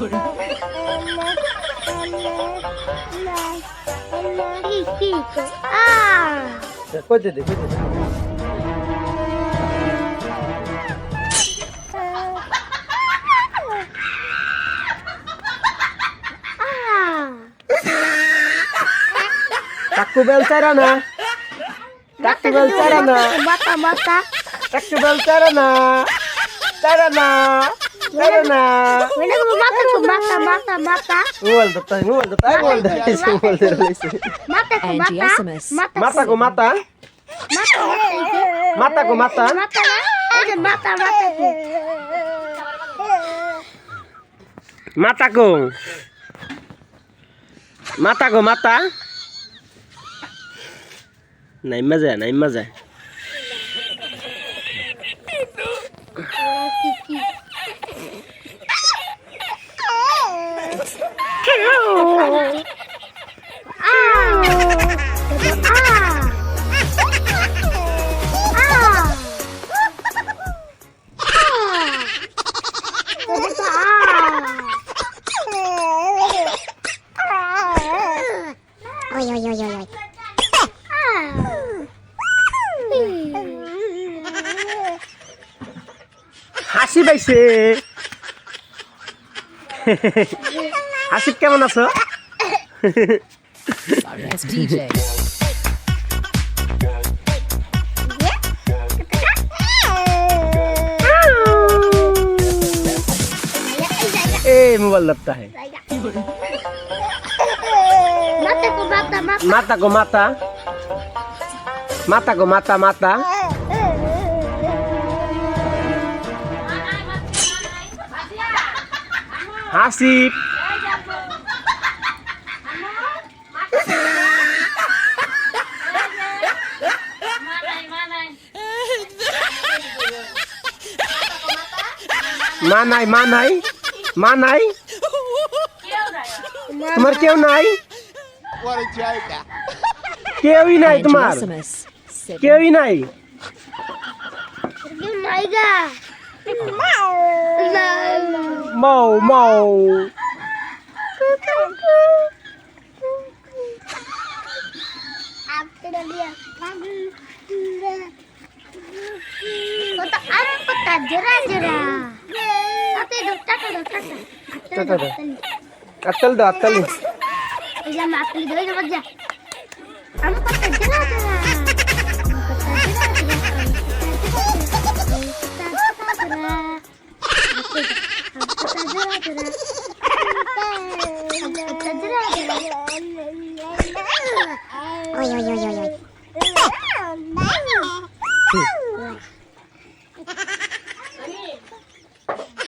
কইতে দে কইতে দে Taco Bell cara na. Taco Bell cara na. Mata mata. Taco Bell cara na. Cara na. Cara na. Mana ko mata mata mata. Ngual datay, ngual datay, ngual datay, ngual datay. Mata ko mata. Mata ko mata. Mata ko mata. Mata na. Ada mata mata ko. Mata ko. Mata ko mata. Naik maza, naik maza. Oi oi oi oi oi. হাসি পাইছে হাসিব কেমন আছো It's DJ. A mobile लगता है Mata ko mata mata. माता को माता माता को माता माता হাসিব মা নাই মা নাই মা নাই তোমার কেউ নাই কেউই নাই তোমার কেউই নাই Yung naiga. মৌ মৌ Kota apa kota jera. Ate do taka. টাটা দে আত্তাল দাও আত্তাল Iya mak aku doi dapat ja. Anu kota jera. Oi oi oi oi oi.